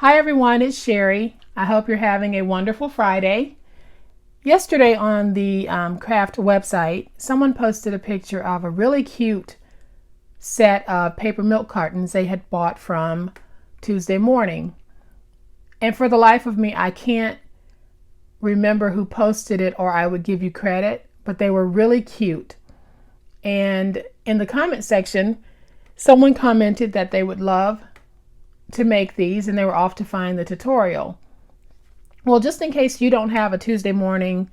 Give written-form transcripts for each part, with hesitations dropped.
Hi everyone, it's Sherry. I hope you're having a wonderful Friday. Yesterday on the craft website, someone posted a picture of a really cute set of paper milk cartons they had bought from Tuesday Morning. And for the life of me, I can't remember who posted it or I would give you credit, but they were really cute. And in the comment section, someone commented that they would love to make these and they were off to find the tutorial. Well, just in case you don't have a Tuesday Morning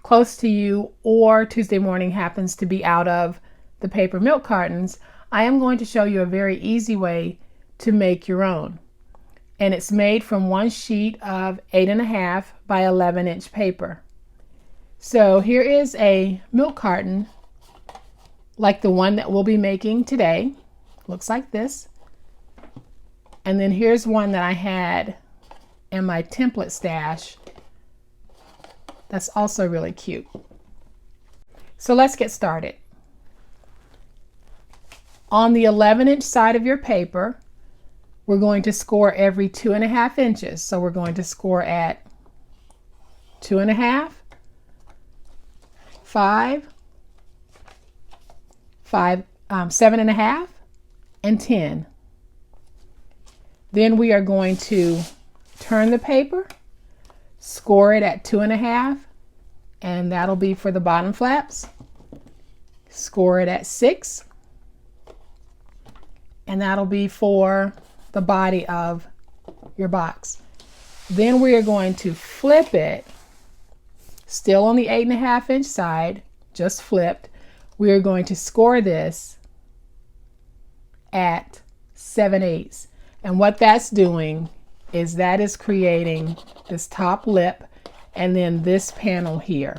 close to you or Tuesday Morning happens to be out of the paper milk cartons, I am going to show you a very easy way to make your own. And it's made from one sheet of 8.5 by 11-inch paper. So here is a milk carton like the one that we'll be making today. Looks like this. And then here's one that I had in my template stash that's also really cute. So let's get started. On the 11-inch side of your paper, we're going to score every 2.5 inches. So we're going to score at 2.5, 5, 7.5, and 10. Then we are going to turn the paper, score it at 2.5, and that'll be for the bottom flaps. Score it at 6, and that'll be for the body of your box. Then we are going to flip it, still on the 8.5-inch side, just flipped. We are going to score this at 7/8. And what that's doing is that is creating this top lip and then this panel here.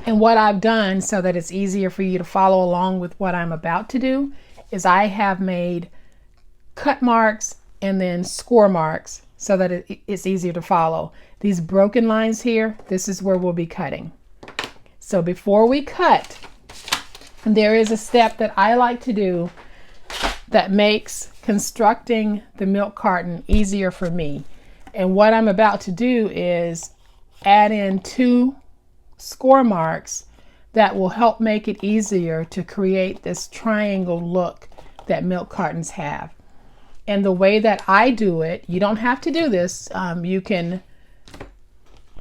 And what I've done so that it's easier for you to follow along with what I'm about to do is I have made cut marks and then score marks so that it's easier to follow. These broken lines here, this is where we'll be cutting. So before we cut, there is a step that I like to do that makes constructing the milk carton easier for me. And what I'm about to do is add in 2 score marks that will help make it easier to create this triangle look that milk cartons have. And the way that I do it, you don't have to do this. You can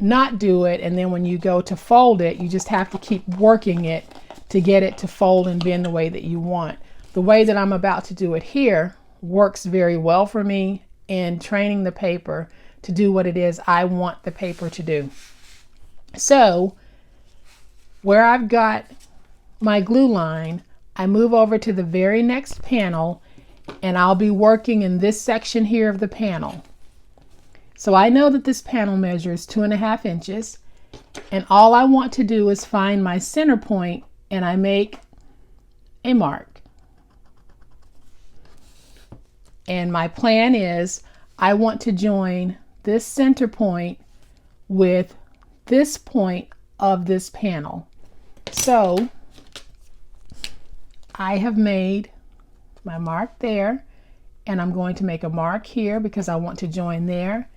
not do it, and then when you go to fold it, you just have to keep working it to get it to fold and bend the way that you want. The way that I'm about to do it here works very well for me in training the paper to do what it is I want the paper to do. So where I've got my glue line, I move over to the very next panel and I'll be working in this section here of the panel. So I know that this panel measures 2.5 inches, and all I want to do is find my center point and I make a mark. And my plan is I want to join this center point with this point of this panel. So I have made my mark there, and I'm going to make a mark here because I want to join there,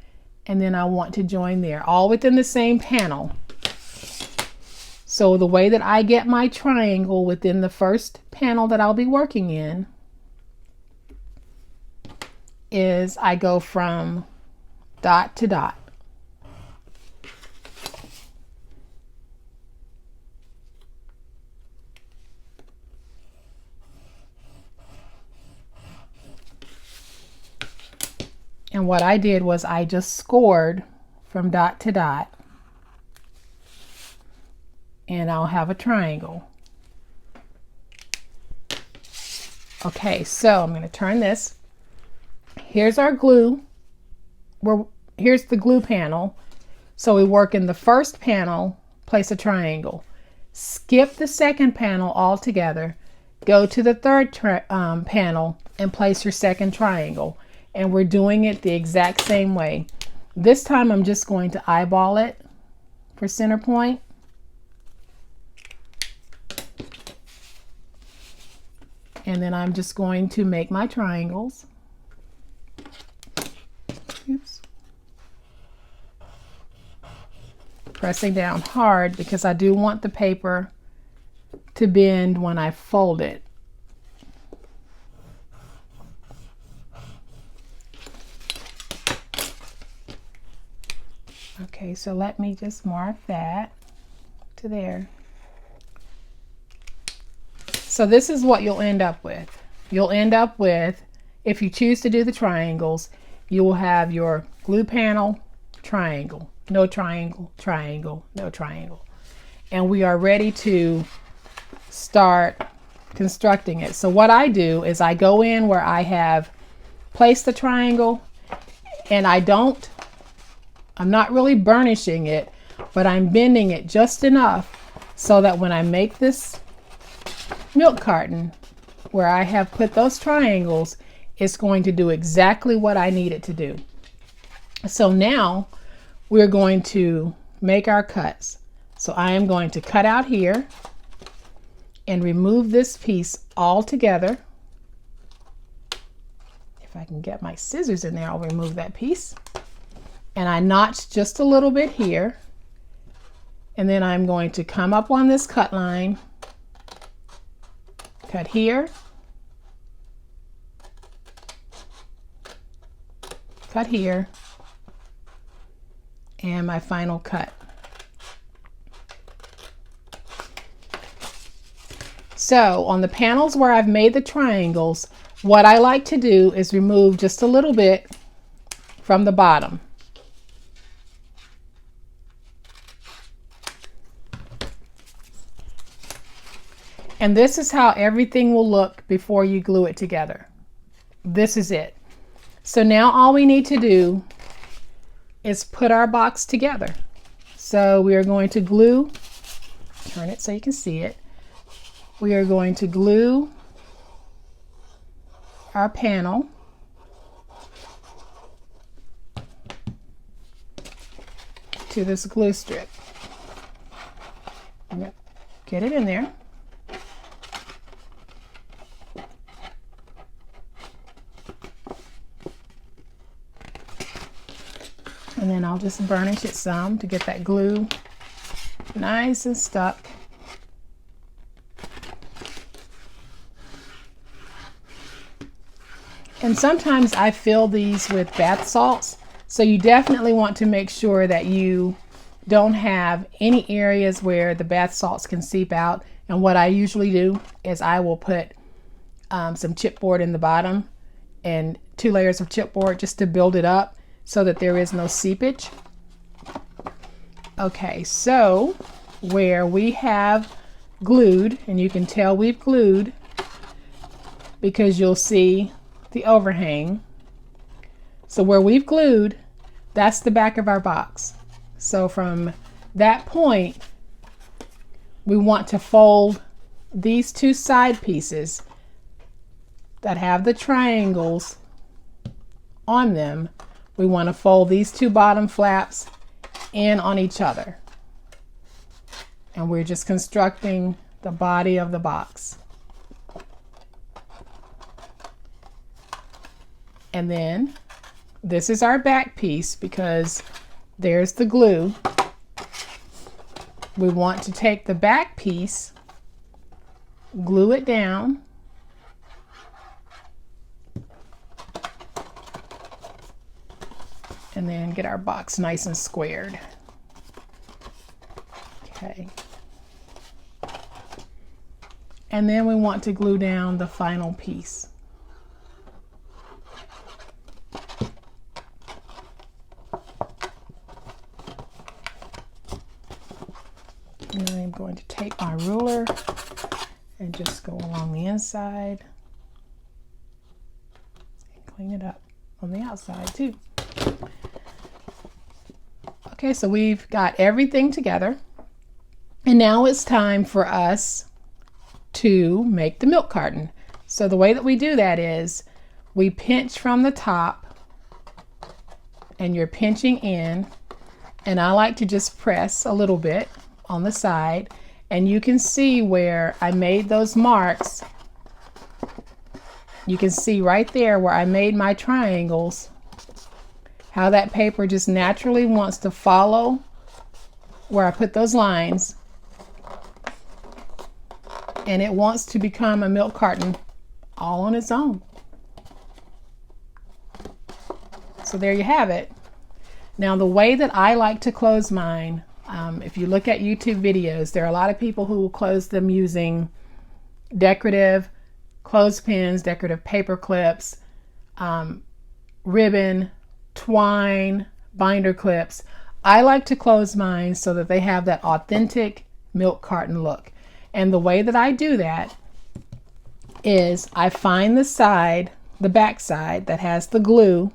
and then I want to join there, all within the same panel. So the way that I get my triangle within the first panel that I'll be working in is I go from dot to dot. And what I did was I just scored from dot to dot, and I'll have a triangle. Okay, so I'm going to turn this. Here's our glue. Here's the glue panel. So we work in the first panel, place a triangle. Skip the second panel altogether. Go to the third panel and place your second triangle. And we're doing it the exact same way. This time I'm just going to eyeball it for center point. And then I'm just going to make my triangles. pressing down hard because I do want the paper to bend when I fold it. Okay, so let me just mark that to there. So this is what you'll end up with. You'll end up with, if you choose to do the triangles, you will have your glue panel, triangle, no triangle, triangle, no triangle. And we are ready to start constructing it. So what I do is I go in where I have placed the triangle, and I'm not really burnishing it, but I'm bending it just enough so that when I make this milk carton where I have put those triangles, it's going to do exactly what I need it to do. So now we're going to make our cuts. So I am going to cut out here and remove this piece all together. If I can get my scissors in there, I'll remove that piece. And I notch just a little bit here. And then I'm going to come up on this cut line, cut here, cut here, and my final cut. So on the panels where I've made the triangles, what I like to do is remove just a little bit from the bottom. And this is how everything will look before you glue it together. This is it. So now all we need to do is put our box together. So we are going to glue, turn it so you can see it. We are going to glue our panel to this glue strip. Get it in there. And then I'll just burnish it some to get that glue nice and stuck. And sometimes I fill these with bath salts, so you definitely want to make sure that you don't have any areas where the bath salts can seep out. And what I usually do is I will put some chipboard in the bottom and 2 layers of chipboard just to build it up so that there is no seepage. Okay, so where we have glued, and you can tell we've glued because you'll see the overhang. So where we've glued, that's the back of our box. So from that point, we want to fold these 2 side pieces that have the triangles on them. We want to fold these 2 bottom flaps in on each other. And we're just constructing the body of the box. And then this is our back piece because there's the glue. We want to take the back piece, glue it down, and then get our box nice and squared. Okay. And then we want to glue down the final piece. And I'm going to take my ruler and just go along the inside and clean it up on the outside too. Okay, so we've got everything together, and now it's time for us to make the milk carton. So the way that we do that is we pinch from the top, and you're pinching in, and I like to just press a little bit on the side, and you can see where I made those marks. You can see right there where I made my triangles, how that paper just naturally wants to follow where I put those lines, and it wants to become a milk carton all on its own. So there you have it. Now the way that I like to close mine, if you look at YouTube videos, there are a lot of people who will close them using decorative clothespins, decorative paper clips, ribbon, twine, binder clips. I like to close mine so that they have that authentic milk carton look. And the way that I do that is I find the side, the back side that has the glue,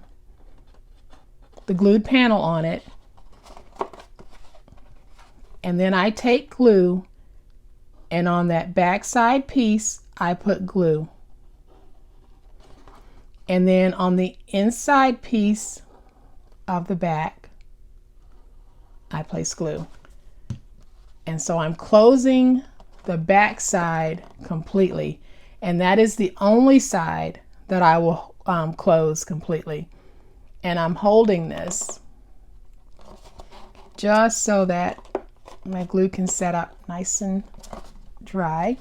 the glued panel on it, and then I take glue, and on that back side piece I put glue, and then on the inside piece of the back I place glue. And so I'm closing the back side completely, and that is the only side that I will close completely. And I'm holding this just so that my glue can set up nice and dry.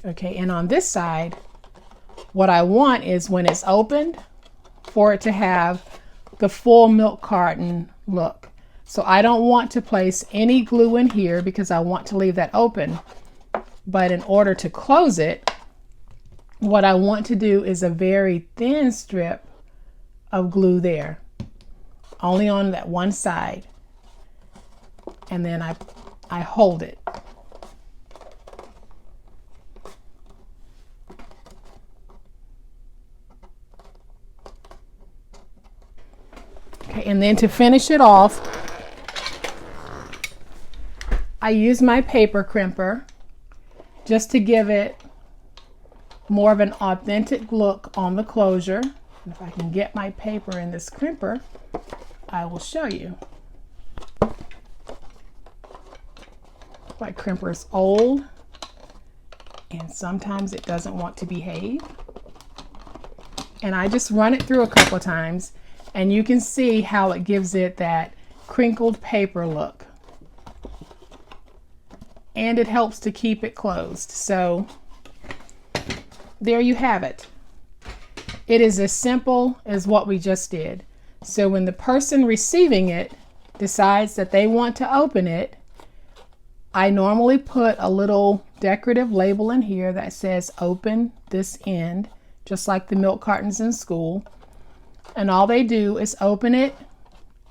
Okay, and on this side, what I want is when it's opened for it to have the full milk carton look. So I don't want to place any glue in here because I want to leave that open. But in order to close it, what I want to do is a very thin strip of glue there, only on that one side, and then I hold it. Okay, and then to finish it off, I use my paper crimper just to give it more of an authentic look on the closure. If I can get my paper in this crimper, I will show you. My crimper is old and sometimes it doesn't want to behave. And I just run it through a couple of times and you can see how it gives it that crinkled paper look. And it helps to keep it closed. So there you have it. It is as simple as what we just did. So when the person receiving it decides that they want to open it, I normally put a little decorative label in here that says open this end, just like the milk cartons in school. And all they do is open it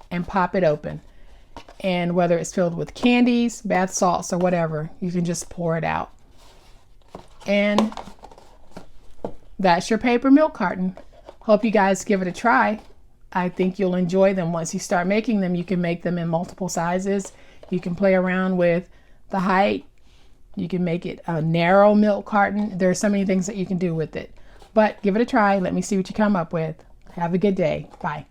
and pop it open. And whether it's filled with candies, bath salts, or whatever, you can just pour it out. And that's your paper milk carton. Hope you guys give it a try. I think you'll enjoy them. Once you start making them, you can make them in multiple sizes. You can play around with the height. You can make it a narrow milk carton. There are so many things that you can do with it. But give it a try. Let me see what you come up with. Have a good day. Bye.